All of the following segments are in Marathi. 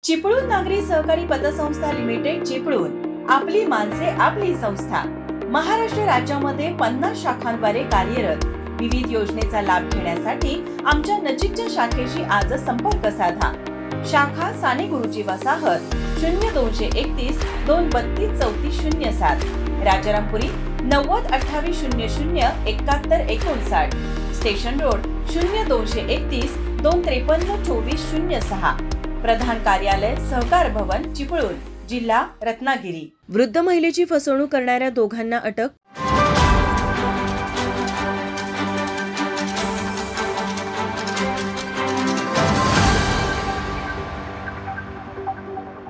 चिपळूण नागरी सहकारी पतसंस्था लिमिटेड चिपळूण, आपली माणसे आपली संस्था। महाराष्ट्र राज्यामध्ये 50 शाखांद्वारे कार्यरत। विविध योजनेचा लाभ घेण्यासाठी आमच्या नजीकच्या शाखेशी आज संपर्क साधा। शाखा साने गुरुजी वसाहत 0231 232 3407, राजारामपुरी 90 28 00 71 59, स्टेशन रोड 0231 253 24 06, प्रधान कार्यालय सहकार भवन चिपळूण, जिल्हा रत्नागिरी। वृद्ध महिलेची फसवणूक करणाऱ्या दोघांना अटक।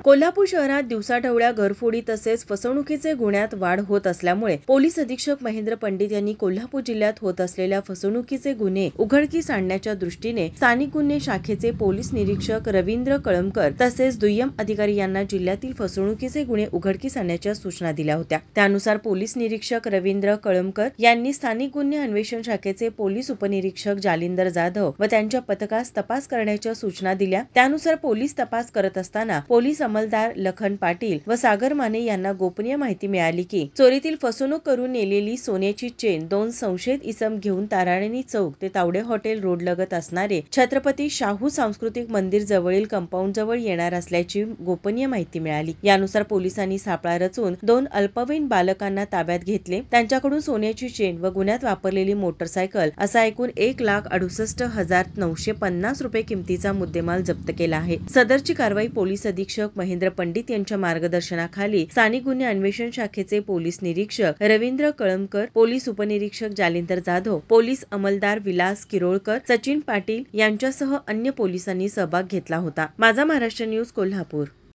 कोल्हापूर शहरात दिवसाढवळ्या घरफोडी तसेच फसवणुकीचे गुन्ह्यात वाढ होत असल्यामुळे पोलीस अधीक्षक महेंद्र पंडित यांनी कोल्हापूर जिल्ह्यात होत असलेल्या फसवणुकीचे गुन्हे उघडकीस आणण्याच्या दृष्टीने स्थानिक गुन्हे शाखेचे पोलीस निरीक्षक रवींद्र कळमकर तसेच दुय्यम अधिकारी यांना जिल्ह्यातील फसवणुकीचे गुन्हे उघडकीस आणण्याच्या सूचना दिल्या होत्या। त्यानुसार पोलीस निरीक्षक रवींद्र कळमकर यांनी स्थानिक गुन्हे अन्वेषण शाखेचे पोलीस उपनिरीक्षक जालिंदर जाधव व त्यांच्या पथकास तपास करण्याच्या सूचना दिल्या। त्यानुसार पोलीस तपास करत असताना पोलीस अंमलदार लखन पाटील व सागर माने यांना गोपनीय माहिती मिळाली की चोरीतील फसवणूक करून नेलेली सोन्याची चेन 2 संशयित इसम घेऊन ताराणी चौक ते तावडे हॉटेल रोड लगत असणारे छत्रपती शाहू सांस्कृतिक मंदिर जवळील कंपाऊंड जवळ येणार असल्याची गोपनीय माहिती मिळाली। यानुसार पोलिसांनी सापळा रचून 2 अल्पवयीन बालकांना ताब्यात घेतले। त्यांच्याकडून सोन्याची चेन व गुन्ह्यात वापरलेली मोटरसायकल असा एकूण 1,68,950 रुपये किमतीचा मुद्देमाल जप्त केला आहे। सदरची कारवाई पोलीस अधीक्षक महेंद्र पंडित यांच्या मार्गदर्शनाखाली स्थानिक गुन्हे अन्वेषण शाखेचे पोलीस निरीक्षक रवींद्र कळमकर, पोलीस उपनिरीक्षक जालिंदर जाधव, पोलीस अंमलदार विलास किरोळकर, सचिन पाटील यांच्यासह अन्य पोलिसांनी सहभाग घेतला होता। माझा महाराष्ट्र न्यूज कोल्हापूर।